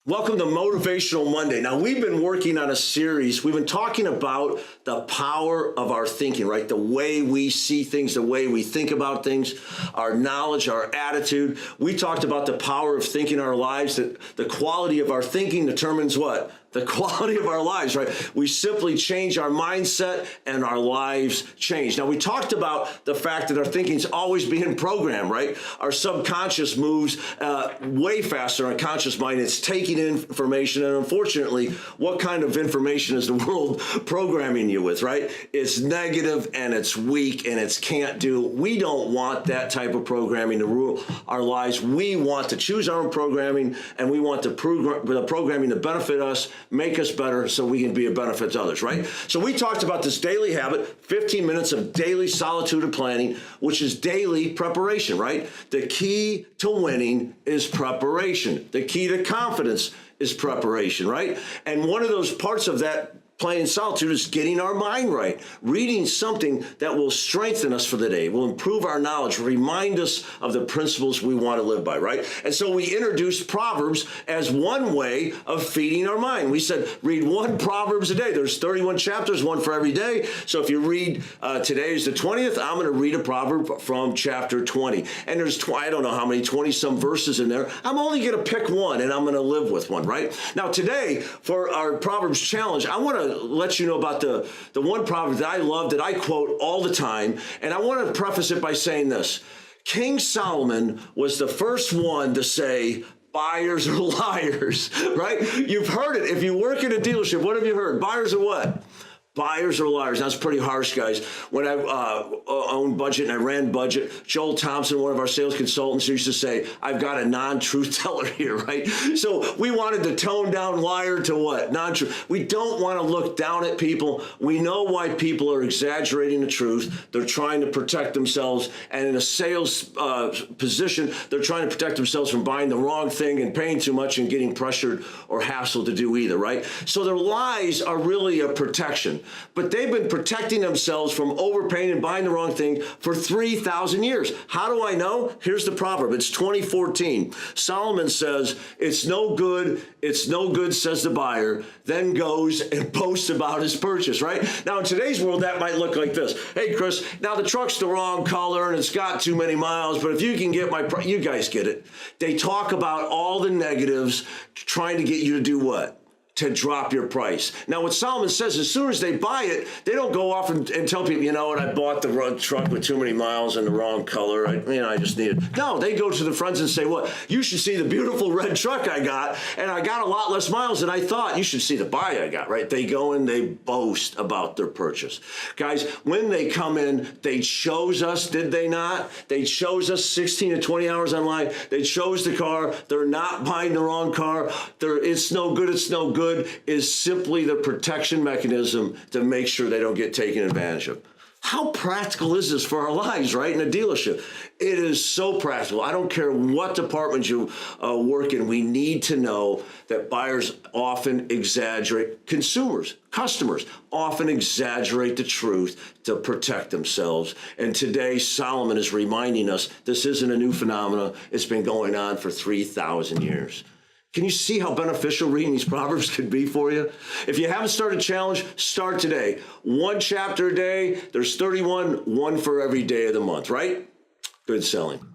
Welcome to Motivational Monday. Now, we've been working on a series. We've been talking about the power of our thinking, right? The way we see things, the way we think about things, our knowledge, our attitude. We talked about the power of thinking our lives, that the quality of our thinking determines what? The quality of our lives, right? We simply change our mindset and our lives change. Now, we talked about the fact that our thinking's always being programmed, right? Our subconscious moves way faster than our conscious mind. It's taking in information, and unfortunately, what kind of information is the world programming you with, right? It's negative and it's weak and it's can't do. We don't want that type of programming to rule our lives. We want to choose our own programming, and we want the programming to benefit us, make us better so we can be a benefit to others, right? So we talked about this daily habit, 15 minutes of daily solitude and planning, which is daily preparation, right? The key to winning is preparation. The key to confidence is preparation, right? And one of those parts of that playing in solitude is getting our mind right, reading something that will strengthen us for the day, will improve our knowledge, remind us of the principles we want to live by, right? And so we introduced Proverbs as one way of feeding our mind. We said, read one Proverbs a day. There's 31 chapters, one for every day. So if you read, today is the 20th, I'm going to read a proverb from chapter 20. And there's, I don't know how many, 20 some verses in there. I'm only going to pick one, and I'm going to live with one, right? Now today, for our Proverbs challenge, I want to let you know about the one proverb that I love, that I quote all the time. And I want to preface it by saying this. King Solomon was the first one to say, buyers are liars, right? You've heard it. If you work in a dealership, what have you heard? Buyers are what? Buyers are liars. That's pretty harsh, guys. When I owned budget and I ran budget, Joel Thompson, one of our sales consultants, used to say, I've got a non-truth teller here, right? So we wanted to tone down liar to what? Non-truth. We don't want to look down at people. We know why people are exaggerating the truth. They're trying to protect themselves. And in a sales position, they're trying to protect themselves from buying the wrong thing and paying too much and getting pressured or hassled to do either, right? So their lies are really a protection. But they've been protecting themselves from overpaying and buying the wrong thing for 3,000 years. How do I know? Here's the proverb. It's 2014. Solomon says, it's no good, says the buyer, then goes and boasts about his purchase, right? Now, in today's world, that might look like this. Hey, Chris, now the truck's the wrong color and it's got too many miles, but if you can get you guys get it. They talk about all the negatives, trying to get you to do what? To drop your price. Now, what Solomon says, as soon as they buy it, they don't go off and tell people, you know what, I bought the wrong truck with too many miles and the wrong color. I just need it. No, they go to the friends and say, what? You should see the beautiful red truck I got, and I got a lot less miles than I thought. You should see the buy I got, right? They go and they boast about their purchase. Guys, when they come in, they chose us, did they not? They chose us 16 to 20 hours online. They chose the car. They're not buying the wrong car. It's no good. It's no good. Is simply the protection mechanism to make sure they don't get taken advantage of. How practical is this for our lives, right? In a dealership, it is so practical. I don't care what department you work in. We need to know that buyers often exaggerate, customers often exaggerate the truth to protect themselves. And today, Solomon is reminding us this isn't a new phenomenon. It's been going on for 3,000 years. Can you see how beneficial reading these Proverbs could be for you? If you haven't started a challenge, start today. One chapter a day. There's 31, one for every day of the month, right? Good selling.